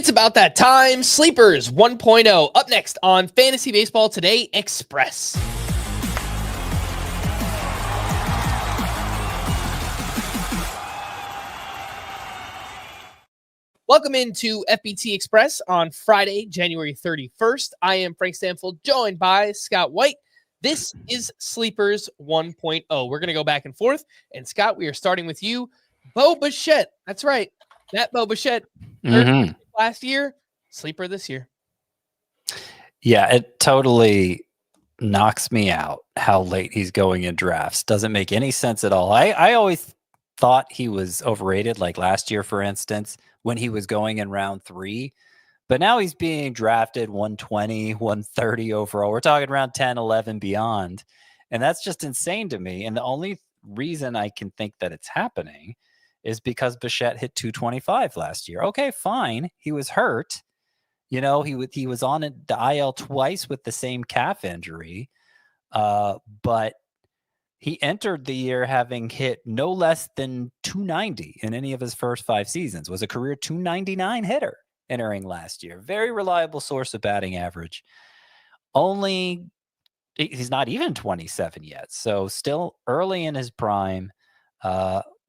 It's about that time. Sleepers 1.0 up next on Fantasy Baseball Today Express. Welcome into FBT Express on Friday, January 31st. I am Frank Stampfl, joined by Scott White. This is Sleepers 1.0. We're going to go back and forth. And Scott, we are starting with you. Bichette. That's right. That Bichette. Last year, sleeper this year. Yeah, it totally knocks me out how late he's going in drafts. Doesn't make any sense at all. I always thought he was overrated, like last year, for instance, when he was going in round 3. But now he's being drafted 120, 130 overall. We're talking around 10, 11 beyond. And that's just insane to me. And the only reason I can think that it's happening is because Bichette hit 225 last year. Okay, fine. He was hurt. You know, he was on the IL twice with the same calf injury. But he entered the year having hit no less than 290 in any of his first 5 seasons. Was a career 299 hitter entering last year. Very reliable source of batting average. He's not even 27 yet. So still early in his prime.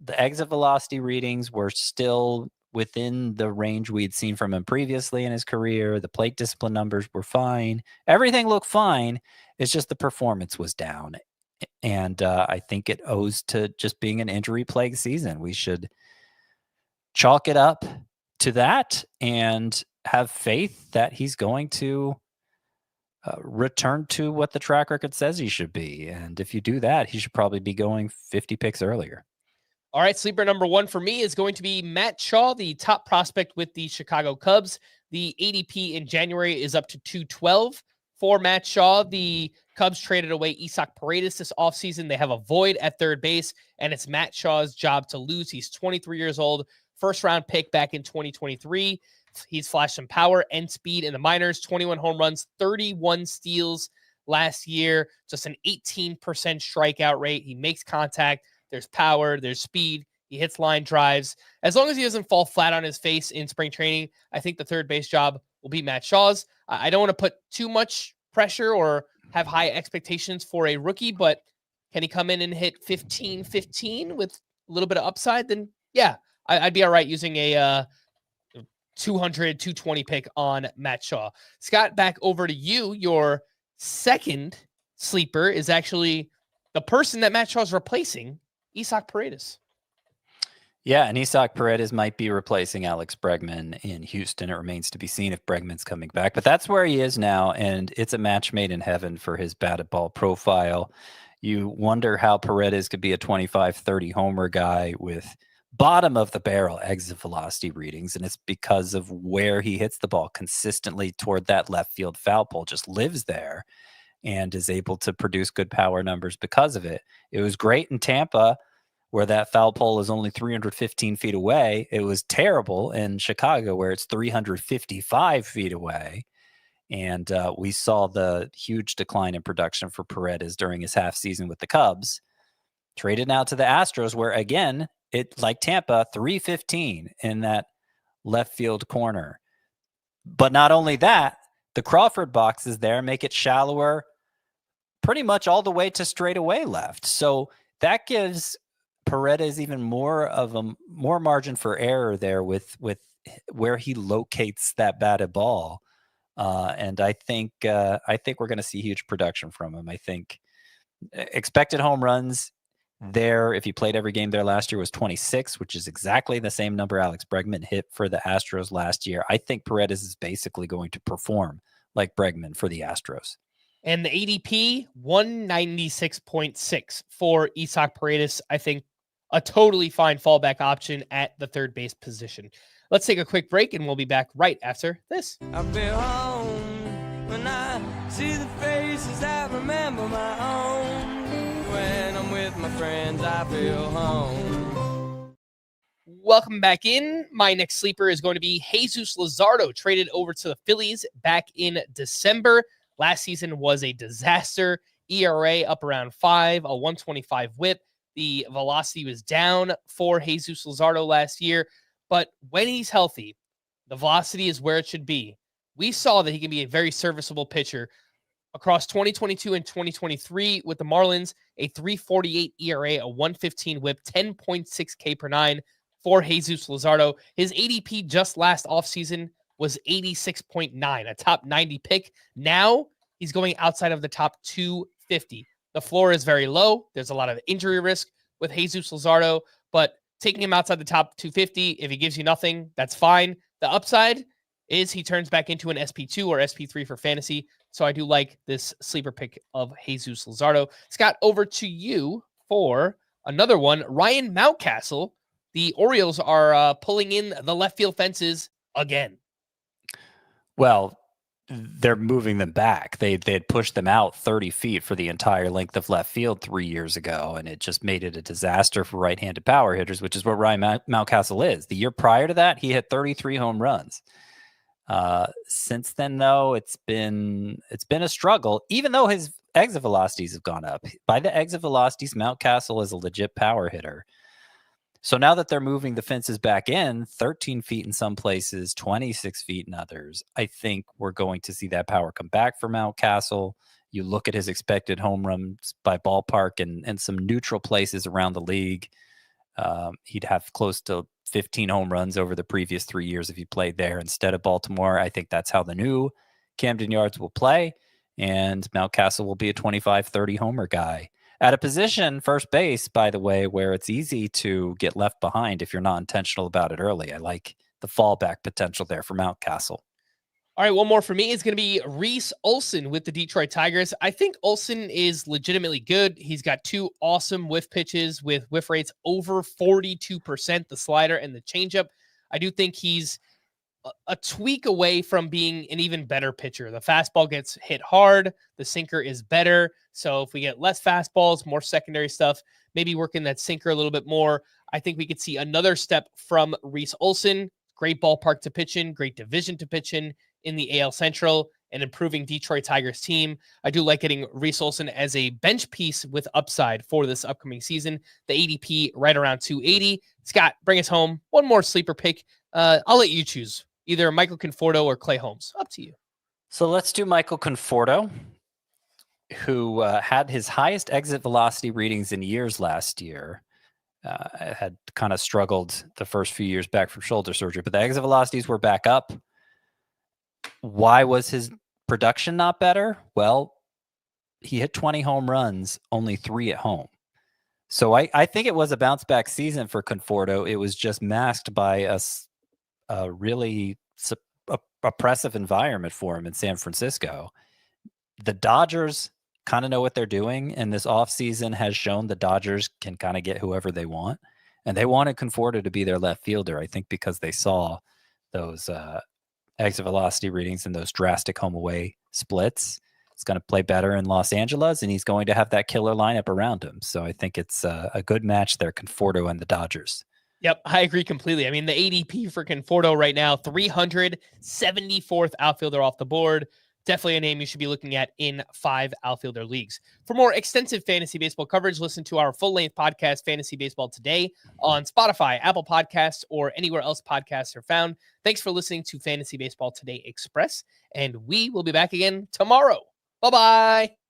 The exit velocity readings were still within the range we'd seen from him previously in his career. The plate discipline numbers were fine. Everything looked fine. It's just the performance was down. And I think it owes to just being an injury-plagued season. We should chalk it up to that and have faith that he's going to return to what the track record says he should be. And if you do that, he should probably be going 50 picks earlier. All right, sleeper number 1 for me is going to be Matt Shaw, the top prospect with the Chicago Cubs. The ADP in January is up to 212 for Matt Shaw. The Cubs traded away Isaac Paredes this offseason. They have a void at third base, and it's Matt Shaw's job to lose. He's 23 years old, first-round pick back in 2023. He's flashed some power and speed in the minors, 21 home runs, 31 steals last year, just an 18% strikeout rate. He makes contact. There's power, there's speed. He hits line drives. As long as he doesn't fall flat on his face in spring training, I think the third base job will be Matt Shaw's. I don't want to put too much pressure or have high expectations for a rookie, but can he come in and hit 15-15 with a little bit of upside? Then, yeah, I'd be all right using a 200, 220 pick on Matt Shaw. Scott, back over to you. Your second sleeper is actually the person that Matt Shaw's replacing, Isaac Paredes. Yeah, and Isaac Paredes might be replacing Alex Bregman in Houston. It remains to be seen if Bregman's coming back, but that's where he is now, and it's a match made in heaven for his batted ball profile. You wonder how Paredes could be a 25-30 homer guy with bottom of the barrel exit velocity readings, and it's because of where he hits the ball consistently toward that left field foul pole, just lives there and is able to produce good power numbers because of it. It was great in Tampa, where that foul pole is only 315 feet away. It was terrible in Chicago, where it's 355 feet away. And we saw the huge decline in production for Paredes during his half season with the Cubs. Traded now to the Astros, where, again, it, like Tampa, 315 in that left field corner. But not only that, the Crawford boxes there make it shallower pretty much all the way to straightaway left. So that gives Paredes even more margin for error there with where he locates that batted ball. And I think we're going to see huge production from him. I think expected home runs there, if he played every game there last year, was 26, which is exactly the same number Alex Bregman hit for the Astros last year. I think Paredes is basically going to perform like Bregman for the Astros. And the ADP, 196.6 for Isaac Paredes. I think a totally fine fallback option at the third base position. Let's take a quick break, and we'll be back right after this. I've been home when I see the faces that remember my own. When I'm with my friends, I feel home. Welcome back in. My next sleeper is going to be Jesus Luzardo, traded over to the Phillies back in December. Last season was a disaster. ERA up around 5, a 125 whip. The velocity was down for Jesus Luzardo last year. But when he's healthy, The velocity is where it should be. We saw that he can be a very serviceable pitcher across 2022 and 2023 with the Marlins, a 3.48 ERA, a 1.15 whip, 10.6 K per nine for Jesus Luzardo. His ADP just last offseason was 86.9, a top 90 pick. Now he's going outside of the top 250. The floor is very low. There's a lot of injury risk with Jesus Luzardo, but taking him outside the top 250, if he gives you nothing, that's fine. The upside is he turns back into an SP2 or SP3 for fantasy. So I do like this sleeper pick of Jesus Luzardo. Scott, over to you for another one. Ryan Mountcastle. The Orioles are pulling in the left field fences again. Well, they're moving them back. They had pushed them out 30 feet for the entire length of left field 3 years ago, and it just made it a disaster for right-handed power hitters, which is what Ryan Mountcastle is. The year prior to that, he hit 33 home runs. Since then, though, it's been a struggle, even though his exit velocities have gone up. By the exit velocities, Mountcastle is a legit power hitter. So now that they're moving the fences back in 13 feet in some places, 26 feet in others, I think we're going to see that power come back for Mountcastle. You look at his expected home runs by ballpark and some neutral places around the league. He'd have close to 15 home runs over the previous 3 years if he played there instead of Baltimore. I think that's how the new Camden Yards will play, and Mountcastle will be a 25-30 homer guy. At a position, first base, by the way, where it's easy to get left behind if you're not intentional about it early. I like the fallback potential there for Mountcastle. All right, one more for me is going to be Reese Olson with the Detroit Tigers. I think Olson is legitimately good. He's got two awesome whiff pitches with whiff rates over 42%, the slider and the changeup. I do think he's a tweak away from being an even better pitcher. The fastball gets hit hard. The sinker is better. So if we get less fastballs, more secondary stuff, maybe working that sinker a little bit more, I think we could see another step from Reese Olson. Great ballpark to pitch in, great division to pitch in the AL Central, and improving Detroit Tigers team. I do like getting Reese Olson as a bench piece with upside for this upcoming season. The ADP right around 280. Scott, bring us home. One more sleeper pick. I'll let you choose. Either Michael Conforto or Clay Holmes. Up to you. So let's do Michael Conforto, who had his highest exit velocity readings in years last year. Had kind of struggled the first few years back from shoulder surgery, but the exit velocities were back up. Why was his production not better? Well, he hit 20 home runs, only 3 at home. So I think it was a bounce back season for Conforto. It was just masked by a really oppressive environment for him in San Francisco. The Dodgers kind of know what they're doing, and this offseason has shown the Dodgers can kind of get whoever they want. And they wanted Conforto to be their left fielder, I think, because they saw those exit velocity readings and those drastic home away splits. He's going to play better in Los Angeles, and he's going to have that killer lineup around him. So I think it's a good match there, Conforto and the Dodgers. Yep, I agree completely. I mean, the ADP for Conforto right now, 374th outfielder off the board. Definitely a name you should be looking at in 5 outfielder leagues. For more extensive fantasy baseball coverage, listen to our full-length podcast, Fantasy Baseball Today, on Spotify, Apple Podcasts, or anywhere else podcasts are found. Thanks for listening to Fantasy Baseball Today Express, and we will be back again tomorrow. Bye-bye.